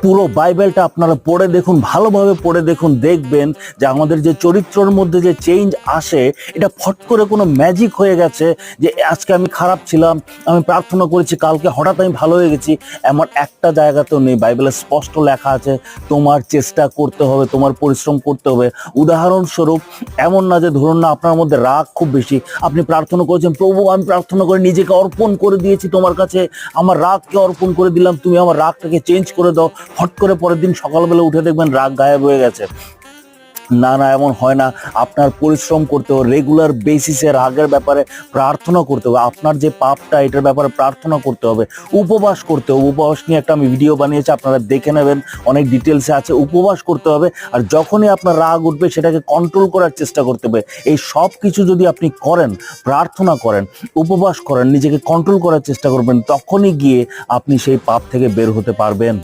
পুরো বাইবেলটা আপনারা পড়ে দেখুন, ভালোভাবে পড়ে দেখুন, দেখবেন যে আমাদের যে চরিত্রের মধ্যে যে চেঞ্জ আসে, এটা ফট করে কোনো ম্যাজিক হয়ে গেছে যে আজকে আমি খারাপ ছিলাম, আমি প্রার্থনা করেছি, কালকে হঠাৎ আমি ভালো হয়ে গেছি, এমন একটা জায়গাতেও নেই। বাইবেলে স্পষ্ট লেখা আছে তোমার চেষ্টা করতে হবে, তোমার পরিশ্রম করতে হবে। উদাহরণস্বরূপ এমন না যে ধরুন না আপনার মধ্যে রাগ খুব বেশি, আপনি প্রার্থনা করেছেন, প্রভু আমি প্রার্থনা করে নিজেকে অর্পণ করে দিয়েছি তোমার কাছে, আমার রাগকে অর্পণ করে দিলাম, তুমি আমার রাগটাকে চেঞ্জ করে দাও। হট করে পরের দিন সকালবেলা উঠে দেখবেন রাগ গায়েব হয়ে গেছে। না না, এমন হয় না। আপনার পরিশ্রম করতে হবে, রেগুলার বেসিসে রাগের ব্যাপারে প্রার্থনা করতে হবে, আপনার যে পাপটা এটার ব্যাপারে প্রার্থনা করতে হবে, উপবাস করতে হবে। উপবাস নিয়ে একটা আমি ভিডিও বানিয়েছি, আপনারা দেখে নেবেন, অনেক ডিটেলসে আছে। উপবাস করতে হবে, আর যখনই আপনার রাগ উঠবে সেটাকে কন্ট্রোল করার চেষ্টা করতে হবে। এই সব কিছু যদি আপনি করেন, প্রার্থনা করেন, উপবাস করেন, নিজেকে কন্ট্রোল করার চেষ্টা করবেন, তখনই গিয়ে আপনি সেই পাপ থেকে বের হতে পারবেন।